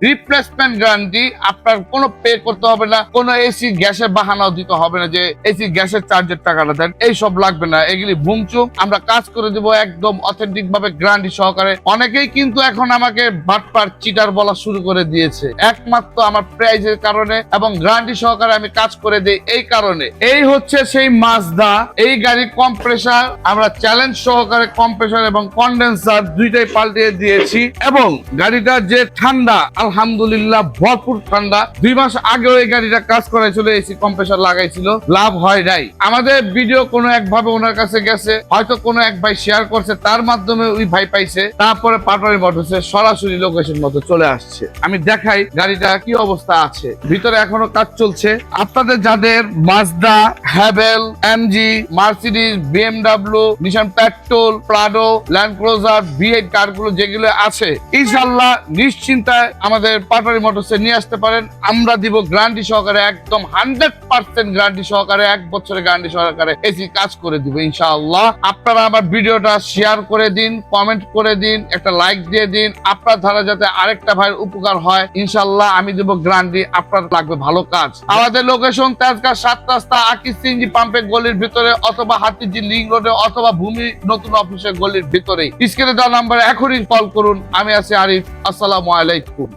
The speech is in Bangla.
Replacement guarantee. আপনার কোনো পে করতে হবে না, কোনো এসি গ্যাসের বাহানাও দিতে হবে না যে এসি গ্যাসের চার্জের টাকাটা দেন, এইসব লাগবে না। এগুলি ভুংচুং, আমরা কাজ করে দিব একদম অথেন্টিক ভাবে গ্যারান্টি সহকারে। অনেকেই কিন্তু এখন আমাকে বাটপার চিটার বলা শুরু করে দিয়েছে, একমাত্র আমার প্রাইজের কারণে এবং গ্যারান্টি সহকারে আমি কাজ করে দেই এই কারণে। এই হচ্ছে সেই মাজদা, এই গাড়ির কম্প্রেসার আমরা চ্যালেঞ্জ সহকারে কম্প্রেসার এবং কন্ডেন্সার দুইটাই পাল্টিয়ে দিয়েছি। এবং গাড়িটা যে ঠান্ডা, আলহামদুলিল্লাহ ভরপুর ঠান্ডা। 2 মাস আগেও এই গাড়িটা কাজ করাইছিল, এসি কম্প্রেসার লাগাইছিল, লাভ হয় নাই। আমাদের ভিডিও কোনো একভাবে ওনার কাছে গেছে, হয়তো কোনো এক ভাই শেয়ার করছে, তার মাধ্যমে ওই ভাই পাইছে, তারপরে পাটোয়ারি মোটরসে সরাসরি লোকেশন মতো চলে আসছে। আমি দেখাই গাড়িটা কি অবস্থা আছে, ভিতরে এখনো কাজ চলছে। আপনাদের যাদের Mazda, Haval, MG, Mercedes, BMW, Nissan Patrol, Prado, Land Cruiser, V8 কারগুলো যেগুলো আছে, ইনশাআল্লাহ নিশ্চিন্তায় আমাদের পাটোয়ারি মোটরসে নিয়ে আসতে পারেন। আমরা দিব গ্যারান্টি সহকারে, একদম 100% গ্যারান্টি সহকারে, 1 বছরের গ্যারান্টি সহকারে এসি কাজ করে দিব ইনশাআল্লাহ। আপনারা আমার ভিডিওটা শেয়ার করে দিন, কমেন্ট করে দিন, একটা লাইক দিয়ে দিন। আপনার দ্বারা যাতে আরেকটা ভাইয়ের উপকার হয়, ইনশাআল্লাহ আমি দেব গ্যারান্টি। আপনার লাগবে ভালো কাজ। আমাদের লোকেশন তেজগাঁ 7 রাস্তা আকিজ সিএনজি পাম্পের গলির ভিতরে, অথবা হাতিঝিল লিং রোডে, অথবা ভূমি নতুন অফিসের গলির ভিতরে। স্ক্রিনে দেওয়া নাম্বারে এখনই কল করুন। আমি আছি আরিফ। আসসালামু আলাইকুম।